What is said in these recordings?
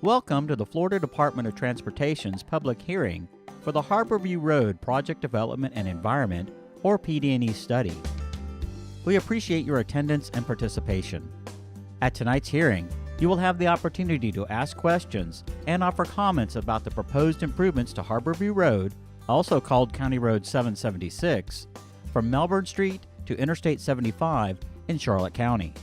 Welcome to the Florida Department of Transportation's public hearing for the Harborview Road Project Development and Environment, or PD&E study. We appreciate your attendance and participation. At tonight's hearing, you will have the opportunity to ask questions and offer comments about the proposed improvements to Harborview Road, also called County Road 776, from Melbourne Street to Interstate 75 in Charlotte County.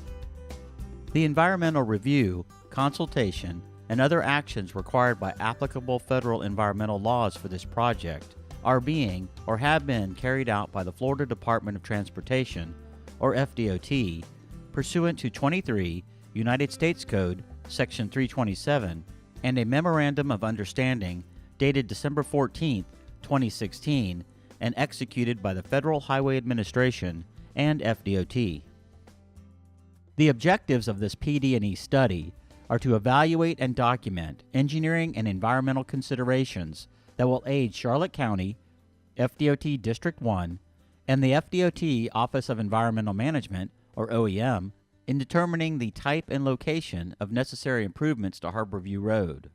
The environmental review, consultation, and other actions required by applicable federal environmental laws for this project are being or have been carried out by the Florida Department of Transportation, or FDOT, pursuant to 23 United States Code Section 327 and a Memorandum of Understanding dated December 14, 2016, and executed by the Federal Highway Administration and FDOT. The objectives of this PD&E study are to evaluate and document engineering and environmental considerations that will aid Charlotte County, FDOT District 1, and the FDOT Office of Environmental Management, or OEM, in determining the type and location of necessary improvements to Harborview Road.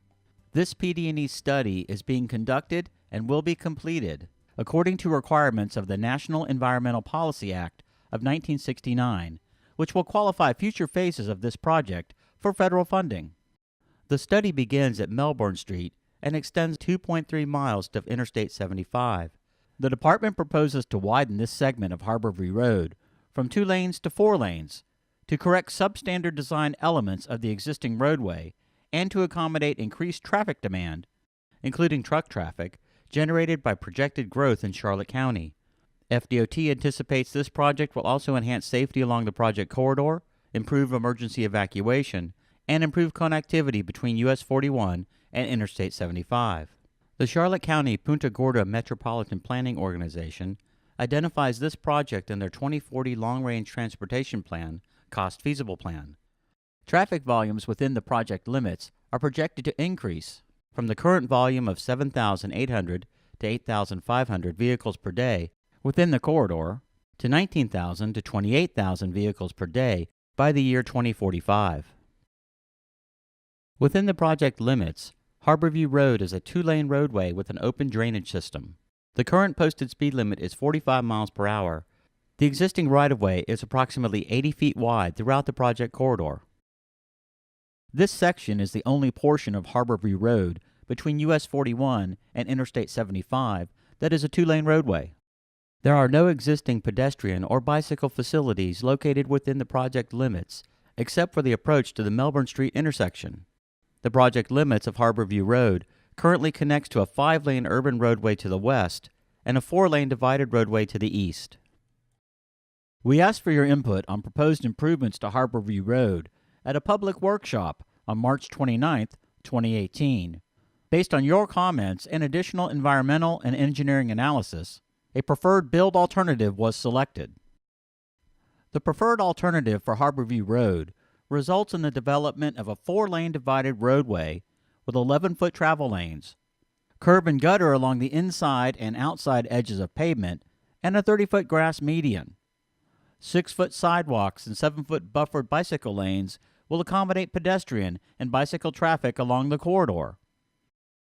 This PD&E study is being conducted and will be completed according to requirements of the National Environmental Policy Act of 1969, which will qualify future phases of this project for federal funding. The study begins at Melbourne Street and extends 2.3 miles to Interstate 75. The department proposes to widen this segment of Harborview Road from 2 lanes to 4 lanes to correct substandard design elements of the existing roadway and to accommodate increased traffic demand, including truck traffic, generated by projected growth in Charlotte County. FDOT anticipates this project will also enhance safety along the project corridor, improve emergency evacuation, and improve connectivity between US 41 and Interstate 75. The Charlotte County Punta Gorda Metropolitan Planning Organization identifies this project in their 2040 Long-Range Transportation Plan Cost Feasible Plan. Traffic volumes within the project limits are projected to increase from the current volume of 7,800 to 8,500 vehicles per day within the corridor to 19,000 to 28,000 vehicles per day by the year 2045. Within the project limits, Harborview Road is a 2-lane roadway with an open drainage system. The current posted speed limit is 45 miles per hour. The existing right-of-way is approximately 80 feet wide throughout the project corridor. This section is the only portion of Harborview Road between US 41 and Interstate 75 that is a 2-lane roadway. There are no existing pedestrian or bicycle facilities located within the project limits, except for the approach to the Melbourne Street intersection. The project limits of Harborview Road currently connects to a 5-lane urban roadway to the west and a 4-lane divided roadway to the east. We asked for your input on proposed improvements to Harborview Road at a public workshop on March 29, 2018. Based on your comments and additional environmental and engineering analysis, a preferred build alternative was selected. The preferred alternative for Harborview Road results in the development of a 4-lane divided roadway with 11-foot travel lanes, curb and gutter along the inside and outside edges of pavement, and a 30-foot grass median. 6-foot sidewalks and 7-foot buffered bicycle lanes will accommodate pedestrian and bicycle traffic along the corridor.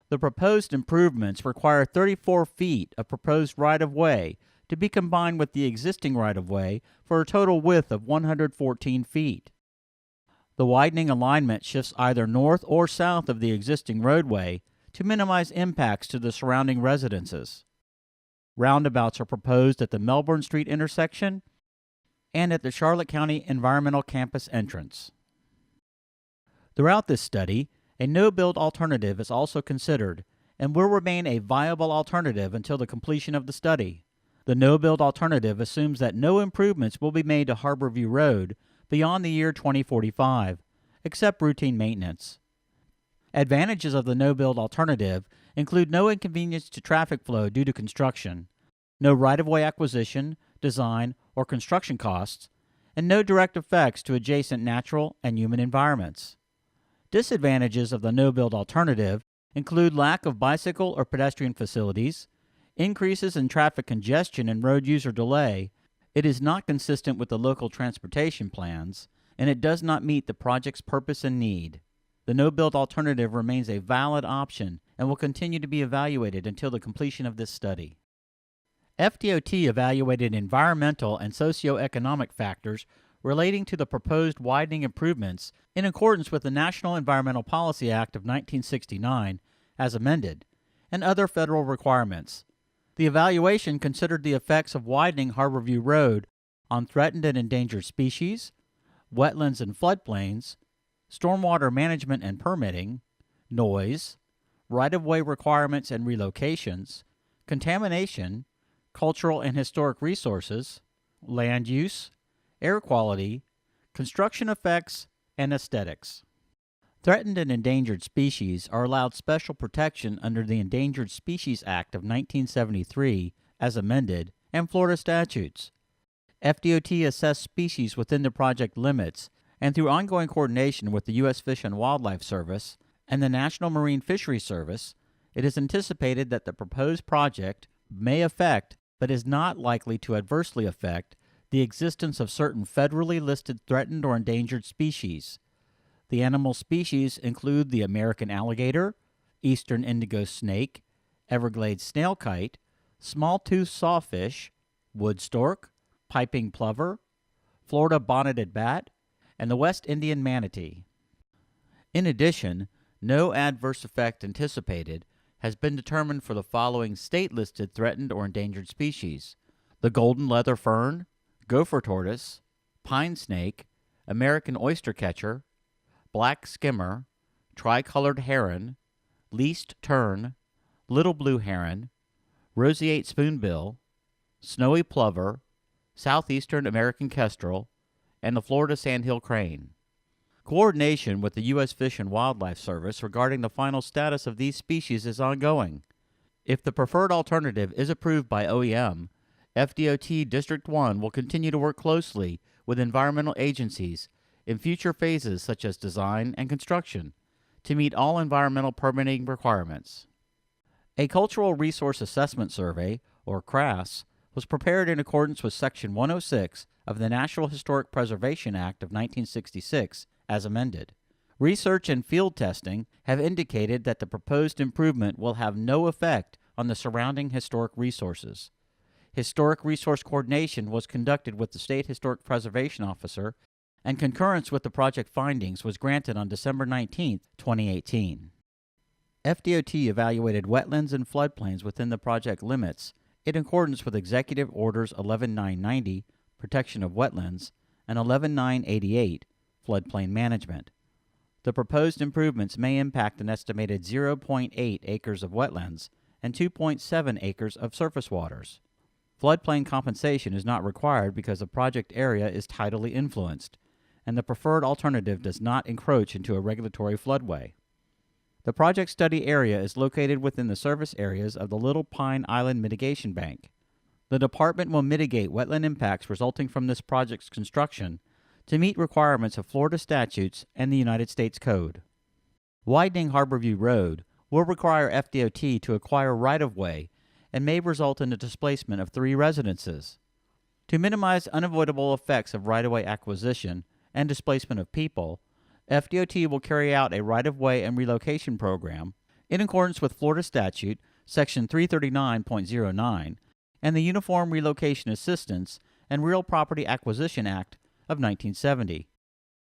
The proposed improvements require 34 feet of proposed right-of-way to be combined with the existing right-of-way for a total width of 114 feet. The widening alignment shifts either north or south of the existing roadway to minimize impacts to the surrounding residences. Roundabouts are proposed at the Melbourne Street intersection and at the Charlotte County Environmental Campus entrance. Throughout this study, a no-build alternative is also considered and will remain a viable alternative until the completion of the study. The no-build alternative assumes that no improvements will be made to Harborview Road beyond the year 2045, except routine maintenance. Advantages of the no-build alternative include no inconvenience to traffic flow due to construction, no right-of-way acquisition, design, or construction costs, and no direct effects to adjacent natural and human environments. Disadvantages of the no-build alternative include lack of bicycle or pedestrian facilities, increases in traffic congestion and road user delay. It is not consistent with the local transportation plans, and it does not meet the project's purpose and need. The no-build alternative remains a valid option and will continue to be evaluated until the completion of this study. FDOT evaluated environmental and socioeconomic factors relating to the proposed widening improvements in accordance with the National Environmental Policy Act of 1969, as amended, and other federal requirements. The evaluation considered the effects of widening Harborview Road on threatened and endangered species, wetlands and floodplains, stormwater management and permitting, noise, right-of-way requirements and relocations, contamination, cultural and historic resources, land use, air quality, construction effects, and aesthetics. Threatened and endangered species are allowed special protection under the Endangered Species Act of 1973, as amended, and Florida statutes. FDOT assessed species within the project limits, and through ongoing coordination with the U.S. Fish and Wildlife Service and the National Marine Fisheries Service, it is anticipated that the proposed project may affect, but is not likely to adversely affect, the existence of certain federally listed threatened or endangered species. The animal species include the American alligator, eastern indigo snake, Everglades snailkite, small-toothed sawfish, wood stork, piping plover, Florida bonneted bat, and the West Indian manatee. In addition, no adverse effect anticipated has been determined for the following state-listed threatened or endangered species: the golden leather fern, gopher tortoise, pine snake, American oystercatcher, black skimmer, tricolored heron, least tern, little blue heron, roseate spoonbill, snowy plover, southeastern American kestrel, and the Florida sandhill crane. Coordination with the U.S. Fish and Wildlife Service regarding the final status of these species is ongoing. If the preferred alternative is approved by OEM, FDOT District 1 will continue to work closely with environmental agencies in future phases such as design and construction to meet all environmental permitting requirements. A Cultural Resource Assessment Survey, or CRAS, was prepared in accordance with Section 106 of the National Historic Preservation Act of 1966, as amended. Research and field testing have indicated that the proposed improvement will have no effect on the surrounding historic resources. Historic resource coordination was conducted with the State Historic Preservation Officer, and concurrence with the project findings was granted on December 19, 2018. FDOT evaluated wetlands and floodplains within the project limits in accordance with Executive Orders 11990, Protection of Wetlands, and 11988, Floodplain Management. The proposed improvements may impact an estimated 0.8 acres of wetlands and 2.7 acres of surface waters. Floodplain compensation is not required because the project area is tidally influenced, and the preferred alternative does not encroach into a regulatory floodway. The project study area is located within the service areas of the Little Pine Island Mitigation Bank. The department will mitigate wetland impacts resulting from this project's construction to meet requirements of Florida statutes and the United States Code. Widening Harborview Road will require FDOT to acquire right-of-way and may result in the displacement of 3 residences. To minimize unavoidable effects of right-of-way acquisition and displacement of people, FDOT will carry out a right-of-way and relocation program in accordance with Florida Statute Section 339.09 and the Uniform Relocation Assistance and Real Property Acquisition Act of 1970.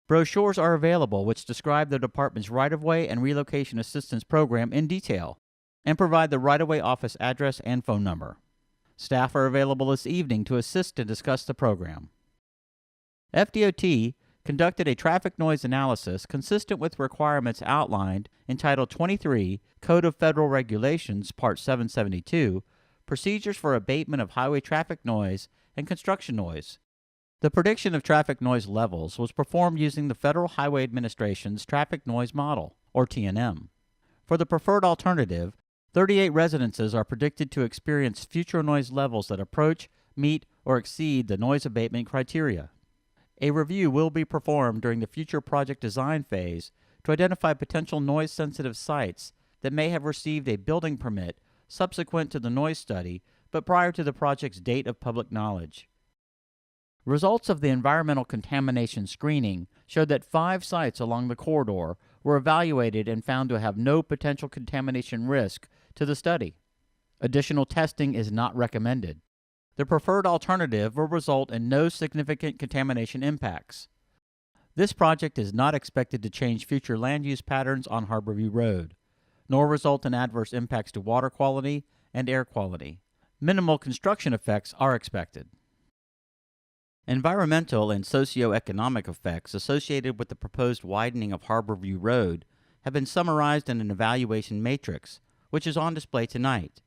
Brochures are available which describe the department's right-of-way and relocation assistance program in detail and provide the right-of-way office address and phone number. Staff are available this evening to assist and discuss the program. FDOT conducted a traffic noise analysis consistent with requirements outlined in Title 23, Code of Federal Regulations, Part 772, Procedures for Abatement of Highway Traffic Noise and Construction Noise. The prediction of traffic noise levels was performed using the Federal Highway Administration's Traffic Noise Model, or TNM. For the preferred alternative, 38 residences are predicted to experience future noise levels that approach, meet, or exceed the noise abatement criteria. A review will be performed during the future project design phase to identify potential noise-sensitive sites that may have received a building permit subsequent to the noise study but prior to the project's date of public knowledge. Results of the environmental contamination screening showed that 5 sites along the corridor were evaluated and found to have no potential contamination risk to the study. Additional testing is not recommended. The preferred alternative will result in no significant contamination impacts. This project is not expected to change future land use patterns on Harborview Road, nor result in adverse impacts to water quality and air quality. Minimal construction effects are expected. Environmental and socioeconomic effects associated with the proposed widening of Harborview Road have been summarized in an evaluation matrix, which is on display tonight.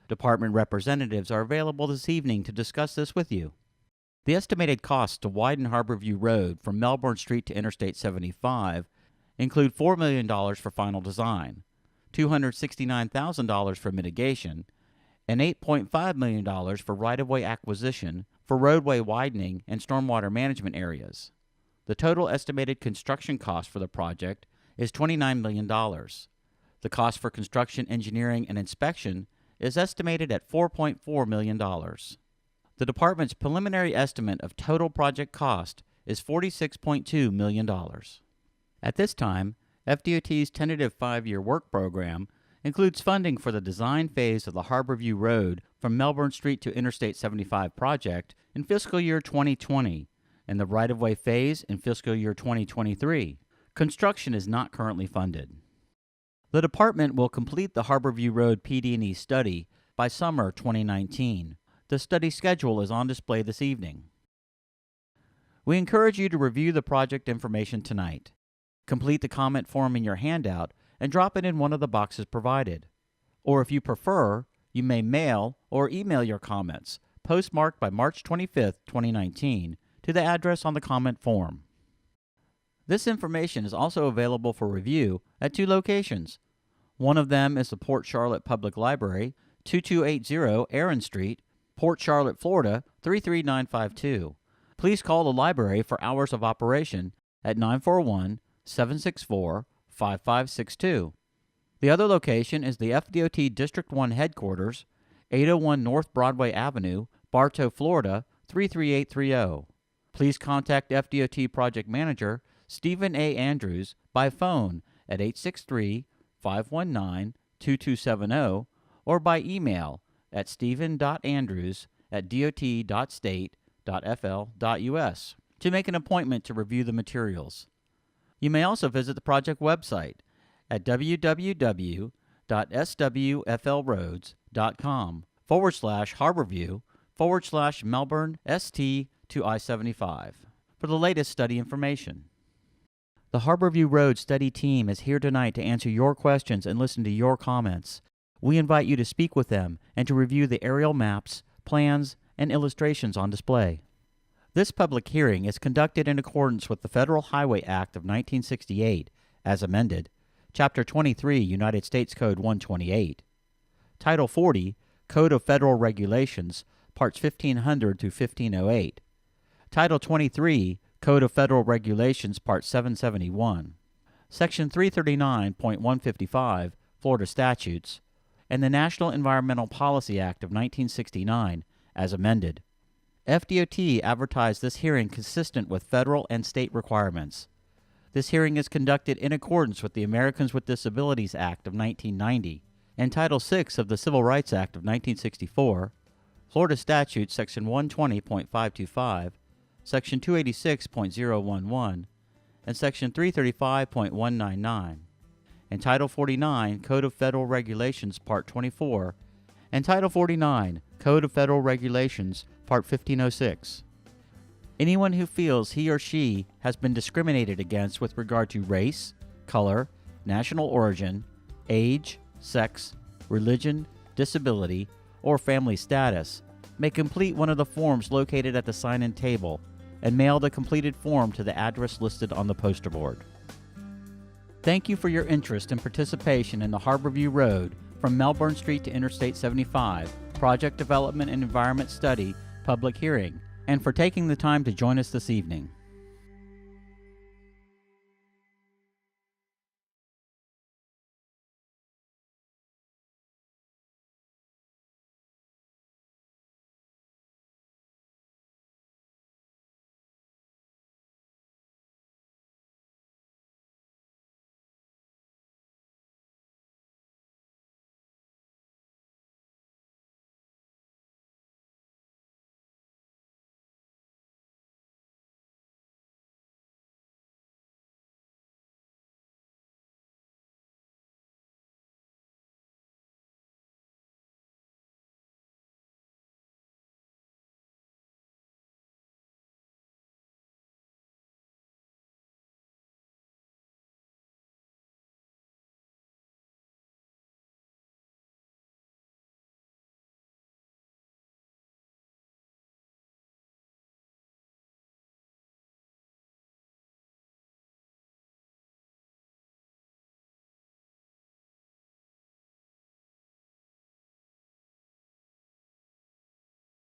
Department representatives are available this evening to discuss this with you. The estimated costs to widen Harborview Road from Melbourne Street to Interstate 75 include $4 million for final design, $269,000 for mitigation, and $8.5 million for right-of-way acquisition for roadway widening and stormwater management areas. The total estimated construction cost for the project is $29 million. The cost for construction, engineering, and inspection is estimated at $4.4 million. The department's preliminary estimate of total project cost is $46.2 million. At this time, FDOT's tentative 5-year work program includes funding for the design phase of the Harborview Road from Melbourne Street to Interstate 75 project in fiscal year 2020 and the right-of-way phase in fiscal year 2023. Construction is not currently funded. The department will complete the Harborview Road PD&E study by summer 2019. The study schedule is on display this evening. We encourage you to review the project information tonight. Complete the comment form in your handout and drop it in one of the boxes provided. Or if you prefer, you may mail or email your comments, postmarked by March 25, 2019, to the address on the comment form. This information is also available for review at 2 locations. One of them is the Port Charlotte Public Library, 2280 Aaron Street, Port Charlotte, Florida 33952. Please call the library for hours of operation at 941-764-5562. The other location is the FDOT District 1 Headquarters, 801 North Broadway Avenue, Bartow, Florida 33830. Please contact FDOT Project Manager Stephen A. Andrews by phone at 863-519-2270 or by email at stephen.andrews@dot.state.fl.us to make an appointment to review the materials. You may also visit the project website at www.swflroads.com/Harborview/Melbourne ST to I-75 for the latest study information. The Harborview Road study team is here tonight to answer your questions and listen to your comments. We invite you to speak with them and to review the aerial maps, plans, and illustrations on display. This public hearing is conducted in accordance with the Federal Highway Act of 1968, as amended, Chapter 23, United States Code 128, Title 40, Code of Federal Regulations, Parts 1500 through 1508, Title 23, Code of Federal Regulations, Part 771, Section 339.155, Florida Statutes, and the National Environmental Policy Act of 1969, as amended. FDOT advertised this hearing consistent with federal and state requirements. This hearing is conducted in accordance with the Americans with Disabilities Act of 1990 and Title VI of the Civil Rights Act of 1964, Florida Statute Section 120.525, Section 286.011, and Section 335.199, and Title 49, Code of Federal Regulations, Part 24, and Title 49, Code of Federal Regulations, Part 1506. Anyone who feels he or she has been discriminated against with regard to race, color, national origin, age, sex, religion, disability, or family status may complete one of the forms located at the sign-in table and mail the completed form to the address listed on the poster board. Thank you for your interest and participation in the Harborview Road from Melbourne Street to Interstate 75 Project Development and Environment Study public hearing, and for taking the time to join us this evening.